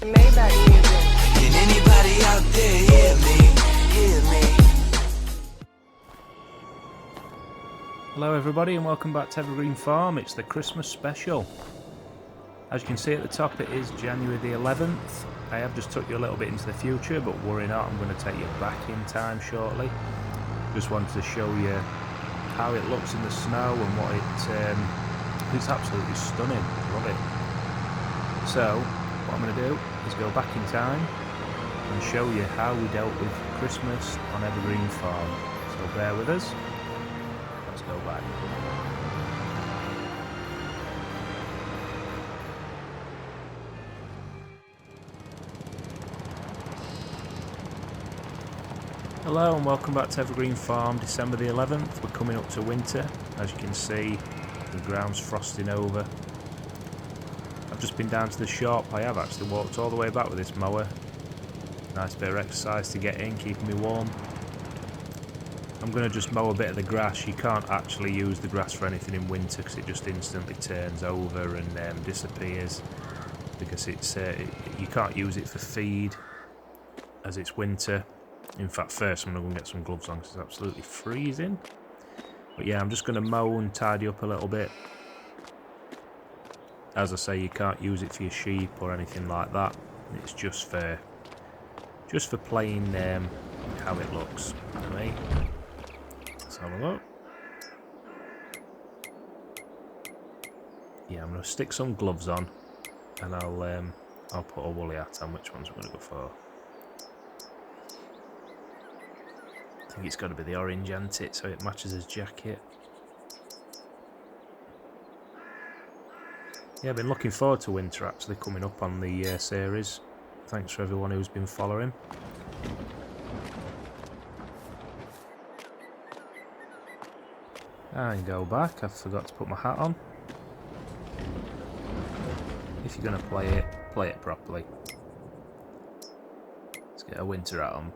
Maybach music. Can anybody out there hear me? Hear me? Hello everybody and welcome back to Evergreen Farm. It's the Christmas special. As you can see at the top, it is January the 11th. I have just took you a little bit into the future, but worry not, I'm going to take you back in time shortly. Just wanted to show you how it looks in the snow and what it's absolutely stunning. Love it. So what I'm going to do is go back in time and show you how we dealt with Christmas on Evergreen Farm. So bear with us. Let's go back. Hello and welcome back to Evergreen Farm, December the 11th. We're coming up to winter. As you can see, the ground's frosting over. I've just been down to the shop. I have actually walked all the way back with this mower. Nice bit of exercise to get in, keeping me warm. I'm going to just mow a bit of the grass. You can't actually use the grass for anything in winter because it just instantly turns over and disappears. Because you can't use it for feed as it's winter. In fact, first I'm going to go and get some gloves on because it's absolutely freezing. But yeah, I'm just going to mow and tidy up a little bit. As I say, you can't use it for your sheep or anything like that. It's just for plain how it looks. Right? Let's have a look. Yeah, I'm going to stick some gloves on, and I'll put a woolly hat on. Which ones I'm going to go for? I think it's got to be the orange, hasn't it? So it matches his jacket. Yeah, I've been looking forward to winter actually coming up on the series. Thanks for everyone who's been following. And go back, I forgot to put my hat on. If you're going to play it properly. Let's get a winter hat on.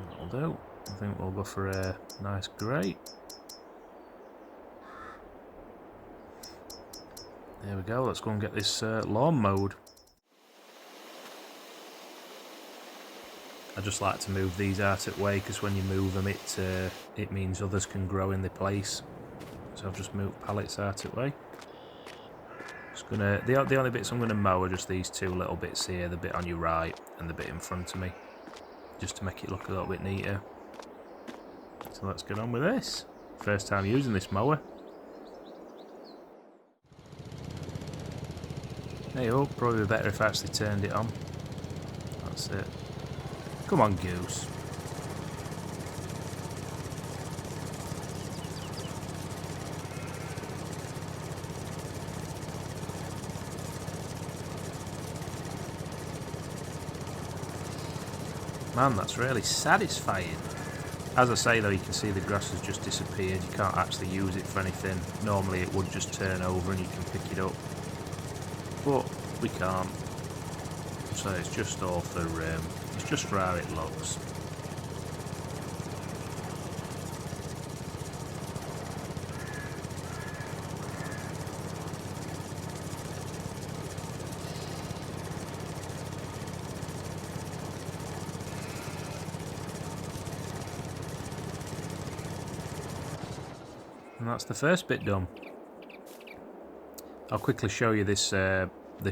That'll do. I think we'll go for a nice grey. There we go, let's go and get this lawn mowed. I just like to move these out of the way because when you move them it means others can grow in the place. So I've just moved pallets out of the way. The only bits I'm going to mow are just these two little bits here, the bit on your right and the bit in front of me. Just to make it look a little bit neater. So let's get on with this. First time using this mower. Hey oh, probably better if I actually turned it on. That's it. Come on, goose. Man, that's really satisfying. As I say though, you can see the grass has just disappeared. You can't actually use it for anything. Normally it would just turn over and you can pick it up. But we can't. So it's just all for it's just for how it looks. And that's the first bit done. I'll quickly show you this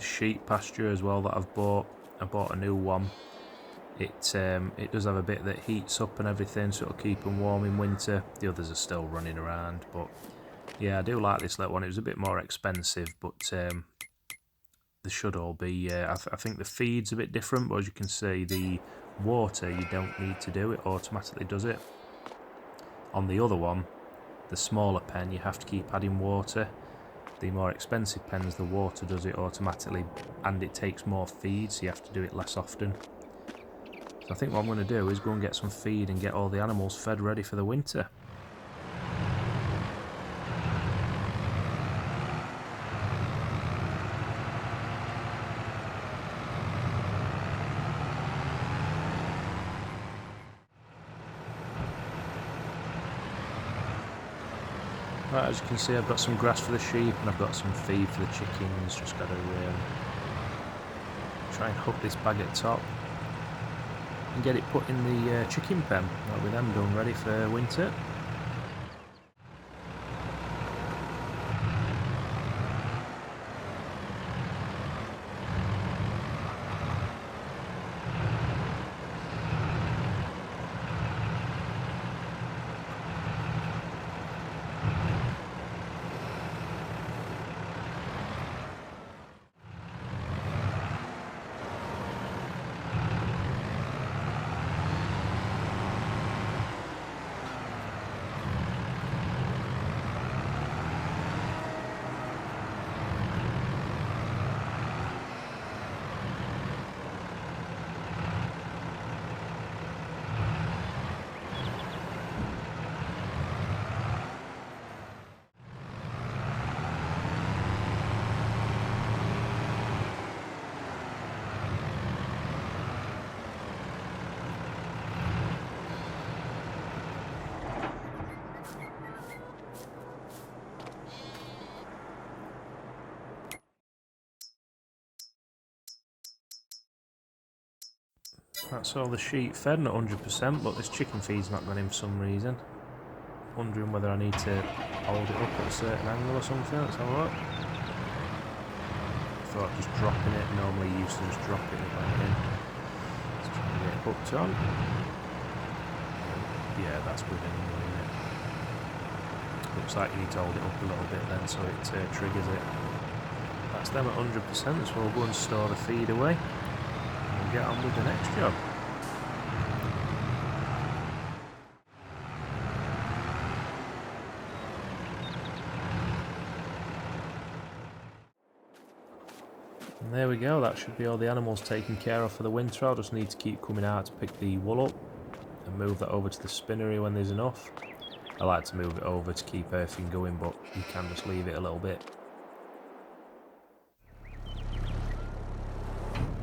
sheep pasture as well that I've bought. I bought a new one. It does have a bit that heats up and everything, so it'll keep them warm in winter. The others are still running around, but yeah, I do like this little one. It was a bit more expensive, but they should all be. I think the feed's a bit different, but as you can see, the water you don't need to do; it automatically does it. On the other one, the smaller pen, you have to keep adding water. The more expensive pens, the water does it automatically, and it takes more feed, so you have to do it less often. So I think what I'm going to do is go and get some feed and get all the animals fed ready for the winter. Right, as you can see, I've got some grass for the sheep and I've got some feed for the chickens. Just got to try and hook this bag at the top and get it put in the chicken pen. That'll be them done, ready for winter. That's all the sheep fed, not 100%, but this chicken feed's not gone in for some reason. Wondering whether I need to hold it up at a certain angle or something. Let's have a look. I thought just dropping it. Normally you used to just drop it and it went in. Let's try and get it hooked on. Yeah, that's good anyway, isn't it? Looks like you need to hold it up a little bit then so it triggers it. That's them at 100%, so we'll go and store the feed away and get on with the next job. And there we go, that should be all the animals taken care of for the winter. I'll just need to keep coming out to pick the wool up and move that over to the spinnery when there's enough. I like to move it over to keep everything going, but you can just leave it a little bit.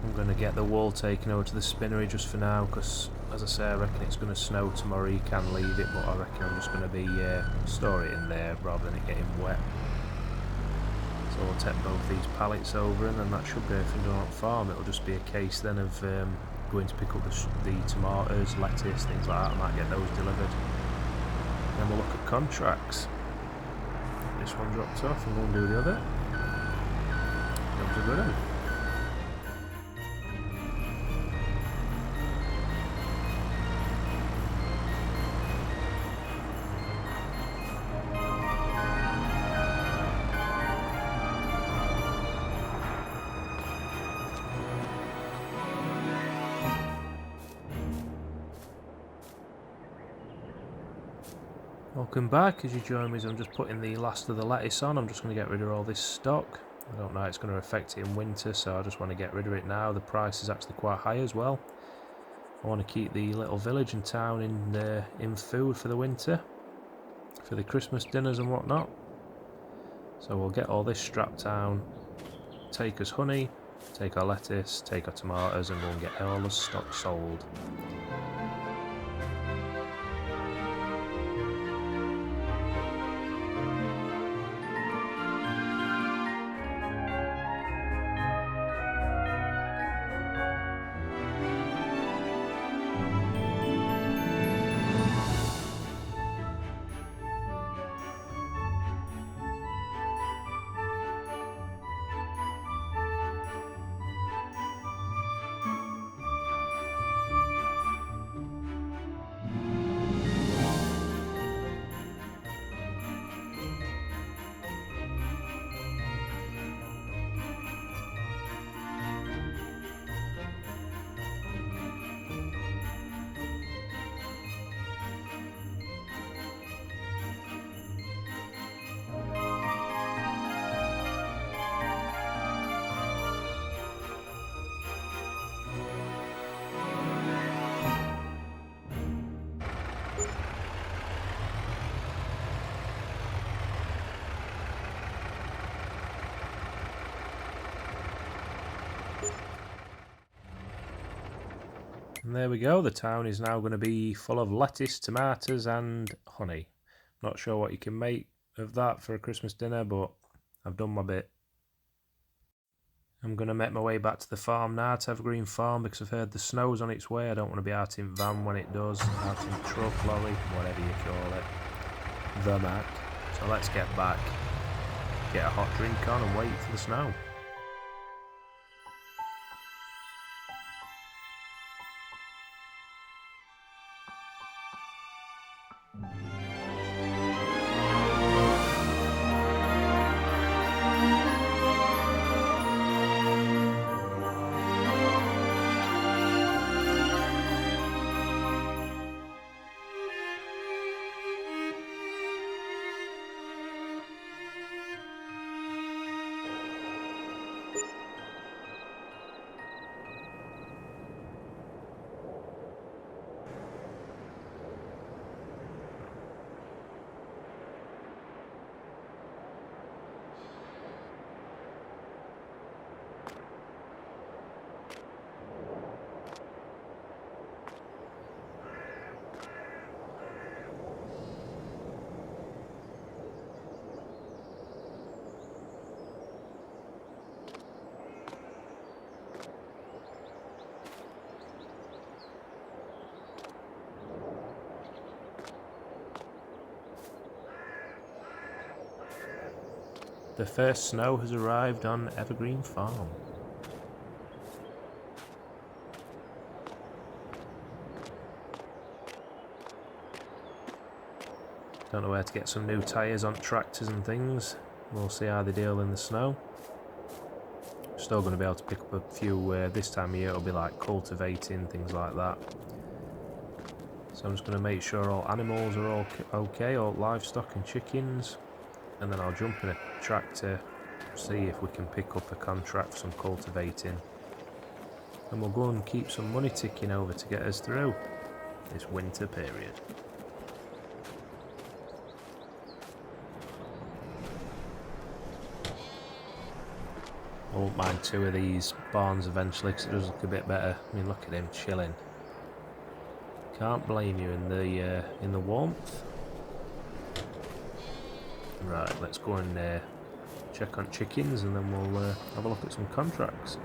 I'm going to get the wool taken over to the spinnery just for now, because as I say, I reckon it's going to snow tomorrow. You can leave it, but I reckon I'm just going to be store it in there rather than it getting wet. So I'll take both these pallets over and then that should be everything done on the farm. It'll just be a case then of going to pick up the tomatoes, lettuce, things like that. I might get those delivered. Then we'll look at contracts. This one dropped off and we'll do the other. Job's a good one. Welcome back. As you join me, I'm just putting the last of the lettuce on. I'm just going to get rid of all this stock. I don't know how it's going to affect it in winter, so I just want to get rid of it now. The price is actually quite high as well. I want to keep the little village and town in food for the winter, for the Christmas dinners and whatnot. So we'll get all this strapped down, take us honey, take our lettuce, take our tomatoes, and we'll get all the stock sold. And there we go, the town is now going to be full of lettuce, tomatoes and honey. Not sure what you can make of that for a Christmas dinner, but I've done my bit. I'm going to make my way back to the farm now, to Evergreen Farm, because I've heard the snow's on its way. I don't want to be out in van when it does, out in truck, lorry, whatever you call it. The Mac. So let's get back, get a hot drink on and wait for the snow. The first snow has arrived on Evergreen Farm. Don't know where to get some new tyres on tractors and things. We'll see how they deal in the snow. Still going to be able to pick up a few this time of year. It'll be like cultivating, things like that. So I'm just going to make sure all animals are all okay, all livestock and chickens. And then I'll jump in a tractor, see if we can pick up a contract for some cultivating. And we'll go and keep some money ticking over to get us through this winter period. I won't mind 2 of these barns eventually because it does look a bit better. I mean, look at him chilling. Can't blame you in the warmth. Right, let's go and check on chickens and then we'll have a look at some contracts.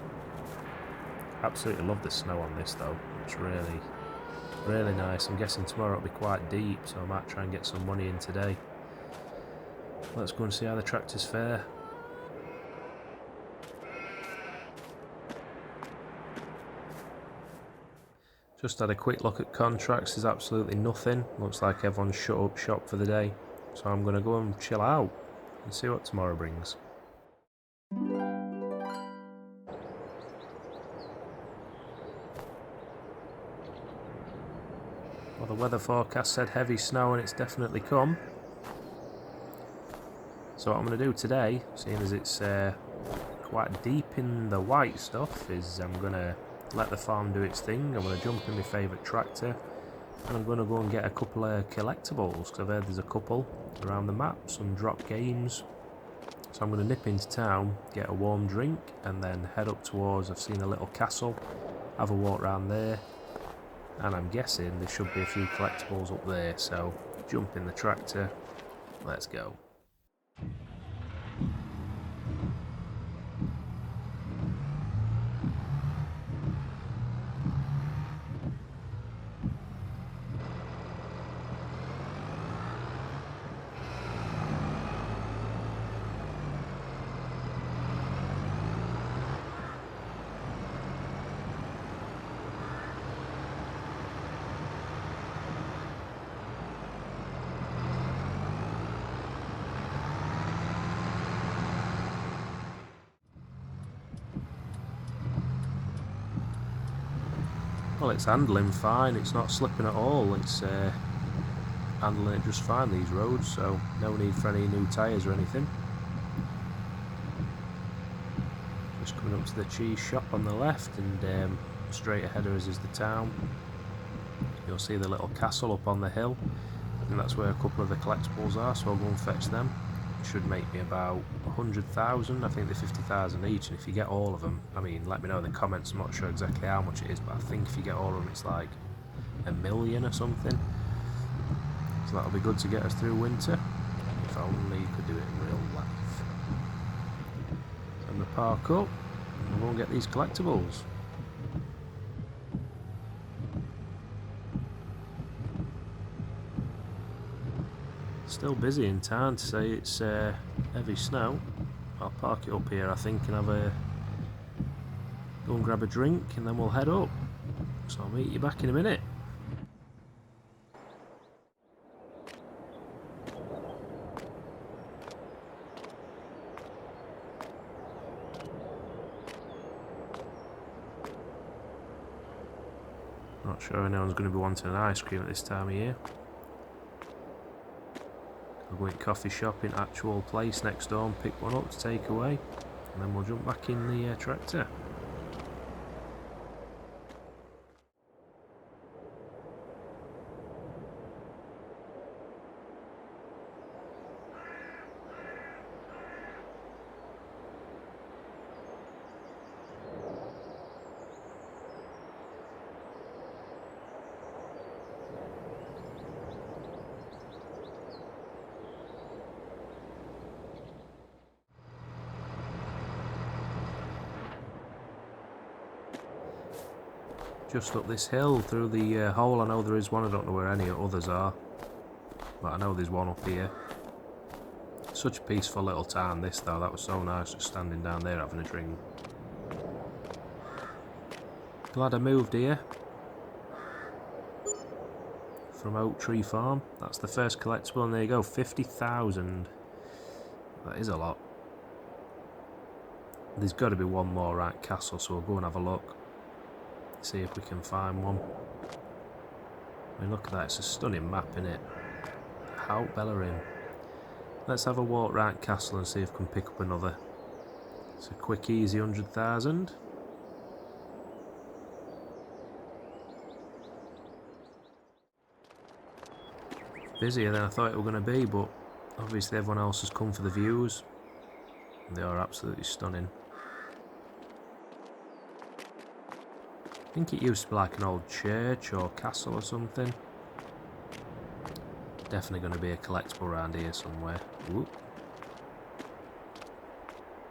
Absolutely love the snow on this though. It's really, really nice. I'm guessing tomorrow it'll be quite deep, so I might try and get some money in today. Let's go and see how the tractors fare. Just had a quick look at contracts. There's absolutely nothing. Looks like everyone's shut up shop for the day. So I'm going to go and chill out and see what tomorrow brings. Well, the weather forecast said heavy snow and it's definitely come. So what I'm going to do today, seeing as it's quite deep in the white stuff, is I'm going to let the farm do its thing. I'm going to jump in my favourite tractor and I'm going to go and get a couple of collectibles, because I've heard there's a couple around the map, some drop games. So I'm going to nip into town, get a warm drink, and then head up towards, I've seen a little castle, have a walk around there, and I'm guessing there should be a few collectibles up there. So jump in the tractor, let's go. Well, it's handling fine, it's not slipping at all, it's handling it just fine, these roads, so no need for any new tyres or anything. Just coming up to the cheese shop on the left, and straight ahead of us is the town. You'll see the little castle up on the hill, and that's where a couple of the collectibles are, so I'll go and fetch them. Should make me about 100,000. I think they're 50,000 each, and if you get all of them, I mean, let me know in the comments. I'm not sure exactly how much it is, but I think if you get all of them it's like $1 million or something, so that'll be good to get us through winter. If only you could do it in real life. So I'm going to park up and we'll get these collectibles. Still busy in town to say it's heavy snow. I'll park it up here I think and go and grab a drink and then we'll head up. So I'll meet you back in a minute. Not sure anyone's going to be wanting an ice cream at this time of year. I'll go in coffee shop in actual place next door and pick one up to take away, and then we'll jump back in the tractor. Just up this hill through the hole. I know there is one, I don't know where any others are, but I know there's one up here. Such a peaceful little town this though, that was so nice just standing down there having a drink. Glad I moved here. From Oak Tree Farm. That's the first collectible and there you go, 50,000. That is a lot. There's got to be one more right castle, so we'll go and have a look. See if we can find one. I mean, look at that, it's a stunning map, innit? Hout Bellerin. Let's have a walk round castle and see if we can pick up another. It's a quick, easy 100,000. Busier than I thought it were going to be, but obviously everyone else has come for the views. They are absolutely stunning. I think it used to be like an old church or castle or something. Definitely going to be a collectible around here somewhere. Whoop.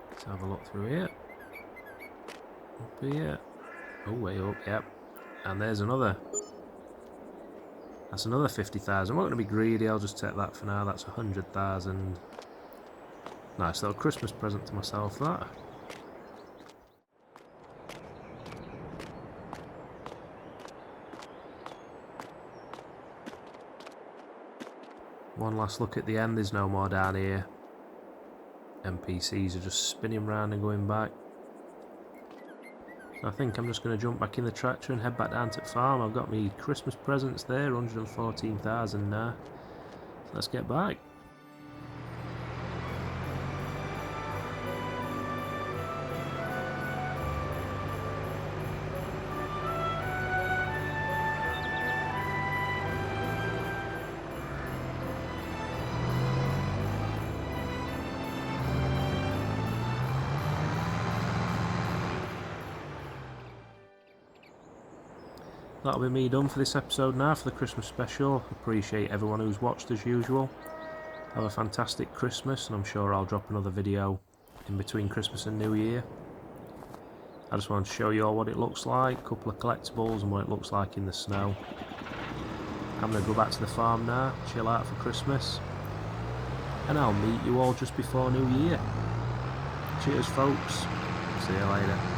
Let's have a look through here. Up here. Oh, way up, yep. And there's another. That's another 50,000. I'm not going to be greedy, I'll just take that for now. That's 100,000. Nice little Christmas present to myself, that. One last look at the end, there's no more down here. NPCs are just spinning round and going back. So I think I'm just going to jump back in the tractor and head back down to the farm. I've got me Christmas presents there, 114,000 now. So let's get back. That'll be me done for this episode now for the Christmas special. Appreciate everyone who's watched as usual. Have a fantastic Christmas, and I'm sure I'll drop another video in between Christmas and New Year. I just wanted to show you all what it looks like, a couple of collectibles and what it looks like in the snow. I'm going to go back to the farm now, chill out for Christmas, and I'll meet you all just before New Year. Cheers folks, see you later.